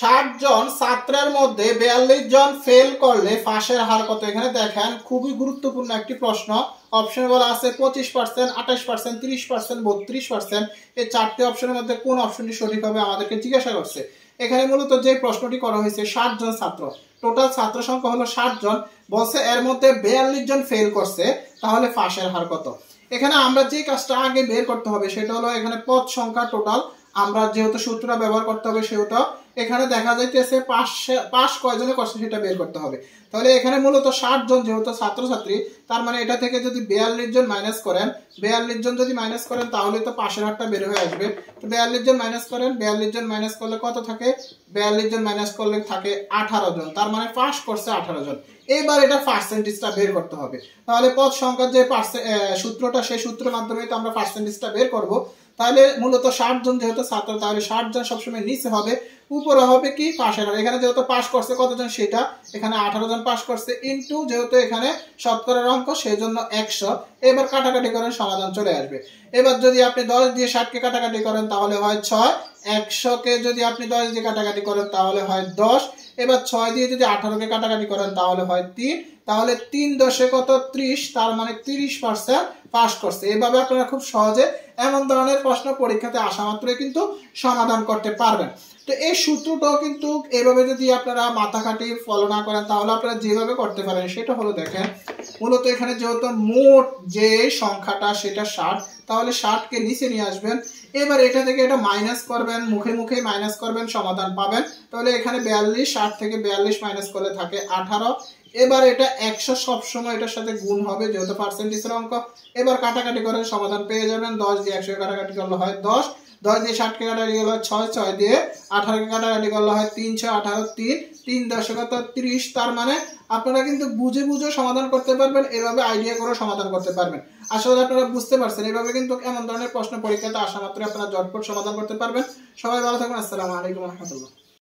60 জন ছাত্রের মধ্যে 42 জন ফেল করলে পাশের হার কত? এখানে দেখেন খুবই গুরুত্বপূর্ণ একটি প্রশ্ন। অপশন বলা আছে 25%, 28%, 30%, 32%। এই চারটি অপশনের মধ্যে কোন অপশনটি সঠিক হবে আমাদেরকে জিজ্ঞাসা করছে। এখানে মূলত যে প্রশ্নটি করা হয়েছে 60 জন ছাত্র, টোটাল ছাত্র সংখ্যা হলো 60 জন, বলছে এর মধ্যে 42 জন ফেল করছে, তাহলে পাশের হার কত? এখানে আমরা যে কাজটা আগে বের করতে হবে সেটা হলো এখানে পদ সংখ্যা টোটাল আমরা যেহেতু সূত্রটা ব্যবহার করতে হবে সেহেতু এখানে দেখা যাইতেছে পাশ কয়জনে করছে সেটা বের করতে হবে। তাহলে এখানে মূলত 60 জন যেহেতু ছাত্রছাত্রী, তার মানে এটা থেকে যদি 42 জন মাইনাস করেন, 42 জন যদি মাইনাস করেন তাহলে তো পাশের হারটা বের হয়ে আসবে। তো 42 জন মাইনাস করেন, 42 জন মাইনাস করলে কত থাকে? 42 জন মাইনাস করলে থাকে 18 জন, তার মানে পাস করছে 18 জন। এবার এটা পার্সেন্টেজটা বের করতে হবে। তাহলে পদ সংখ্যার যে সূত্রটা, সেই সূত্রের মাধ্যমে তো আমরা পার্সেন্টেজটা বের করব। তাহলে মূলত 60 জন যেহেতু ছাত্র, তাহলে 60 জন সবসময় নিচে হবে, উপরে হবে কি পাশের হার। এখানে যেহেতু পাস করছে কতজন সেটা, এখানে 18 জন পাস করছে, ইনটু যেহেতু এখানে শতকরার অঙ্ক সেই জন্য 100। এবার কাটাকাটি করেন, সমাধান চলে আসবে। এবার যদি আপনি 10 দিয়ে 60 কে কাটাকাটি করেন তাহলে হয় 6, 100 কে যদি আপনি 10 দিয়ে কাটাকাটি করেন তাহলে হয় 10। এবার 6 দিয়ে যদি 18 কে কাটাকাটি করেন তাহলে হয় 3। তাহলে 3 10 কত? 30, তার মানে 30% পাস করছে। এভাবে আপনারা খুব সহজে এমন ধরনের প্রশ্ন পরীক্ষাতে আসা মাত্রই কিন্তু সমাধান করতে পারবেন। তো এই সূত্রটাও কিন্তু এইভাবে যদি আপনারা মাথা খাটিয়ে ফলো না করেন তাহলে আপনারা যেভাবে করতে পারেন সেটা হলো দেখেন, মূলত এখানে যেহেতু মোট যে সংখ্যাটা সেটা 60, তাহলে 60 কে নিচে নিয়ে আসবেন। এবার এটা থেকে এটা মাইনাস করবেন, মুখে মুখে মাইনাস করবেন, সমাধান পাবেন। তাহলে এখানে 42, 60 থেকে 42 মাইনাস করলে থাকে 18। এবার এটা 100 সবসময় এটার সাথে গুণ হবে যেহেতু পার্সেন্টেজের অঙ্ক। এবার কাটাকাটি করে সমাধান পেয়ে যাবেন। 10 দিয়ে 100 কাটাকাটি করলে হয় 10, 10 দিয়ে 60 কে কাটাকাটি করলে হয় 6, 6 দিয়ে 18 কে কাটাকাটি করলে হয় 3, 6, 18, 3, 3 10 কত? 30। তার মানে আপনারা কিন্তু বুঝে বুঝে সমাধান করতে পারবেন, এভাবে আইডিয়া করে সমাধান করতে পারবেন। আসলে আপনারা বুঝতে পারছেন, এভাবে কিন্তু এমন ধরনের প্রশ্ন পরীক্ষাতে আসা মাত্র আপনারা ঝটপট সমাধান করতে পারবেন। সবাই ভালো থাকবেন। আসসালামু আলাইকুম ওয়া রাহমাতুল্লাহ।